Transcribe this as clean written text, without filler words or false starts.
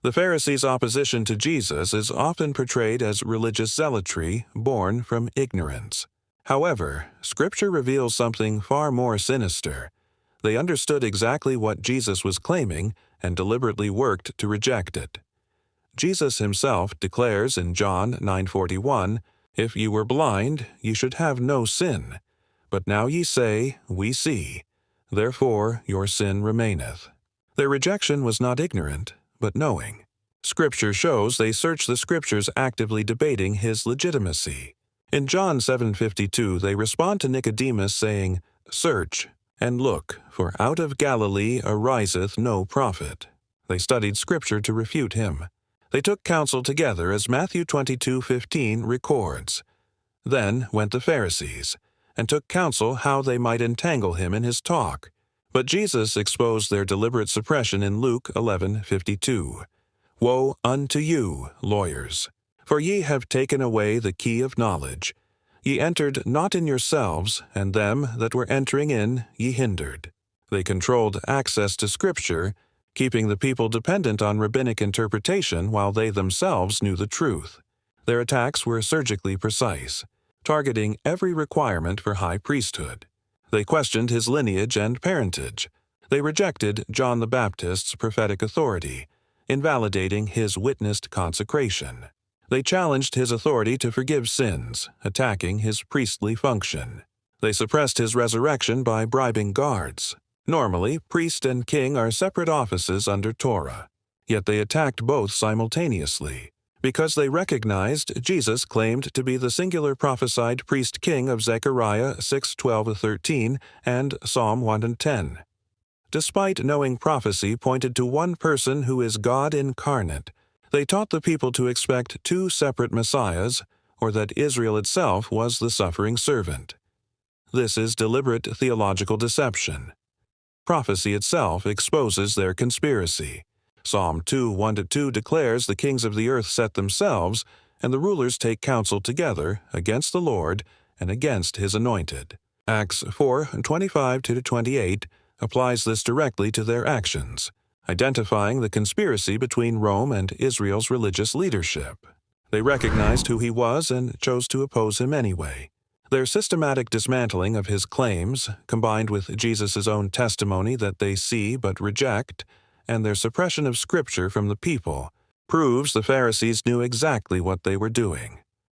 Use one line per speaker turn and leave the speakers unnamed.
The Pharisees' opposition to Jesus is often portrayed as religious zealotry born from ignorance. However, Scripture reveals something far more sinister. They understood exactly what Jesus was claiming and deliberately worked to reject it. Jesus himself declares in John 9:41, "If you were blind, ye should have no sin. But now ye say, We see. Therefore your sin remaineth." Their rejection was not ignorant, but knowing. Scripture shows they searched the Scriptures actively debating his legitimacy. In John 7:52, they respond to Nicodemus saying, "Search and look, for out of Galilee ariseth no prophet." They studied Scripture to refute him. They took counsel together, as Matthew 22:15 records. Then went the Pharisees, and took counsel how they might entangle him in his talk. But Jesus exposed their deliberate suppression in Luke 11:52. "Woe unto you, lawyers! For ye have taken away the key of knowledge. Ye entered not in yourselves, and them that were entering in ye hindered." They controlled access to Scripture, keeping the people dependent on rabbinic interpretation while they themselves knew the truth. Their attacks were surgically precise, targeting every requirement for high priesthood. They questioned his lineage and parentage. They rejected John the Baptist's prophetic authority, invalidating his witnessed consecration. They challenged his authority to forgive sins, attacking his priestly function. They suppressed his resurrection by bribing guards. Normally, priest and king are separate offices under Torah, yet they attacked both simultaneously. Because they recognized Jesus claimed to be the singular prophesied priest-king of Zechariah 6:12-13 and Psalm 110. Despite knowing prophecy pointed to one person who is God incarnate, they taught the people to expect two separate messiahs, or that Israel itself was the suffering servant. This is deliberate theological deception. Prophecy itself exposes their conspiracy. Psalm 2:1-2 declares the kings of the earth set themselves, and the rulers take counsel together against the Lord and against his anointed. Acts 4:25-28 applies this directly to their actions, identifying the conspiracy between Rome and Israel's religious leadership. They recognized who he was and chose to oppose him anyway. Their systematic dismantling of his claims, combined with Jesus' own testimony that they see but reject, and their suppression of Scripture from the people, proves the Pharisees knew exactly what they were doing.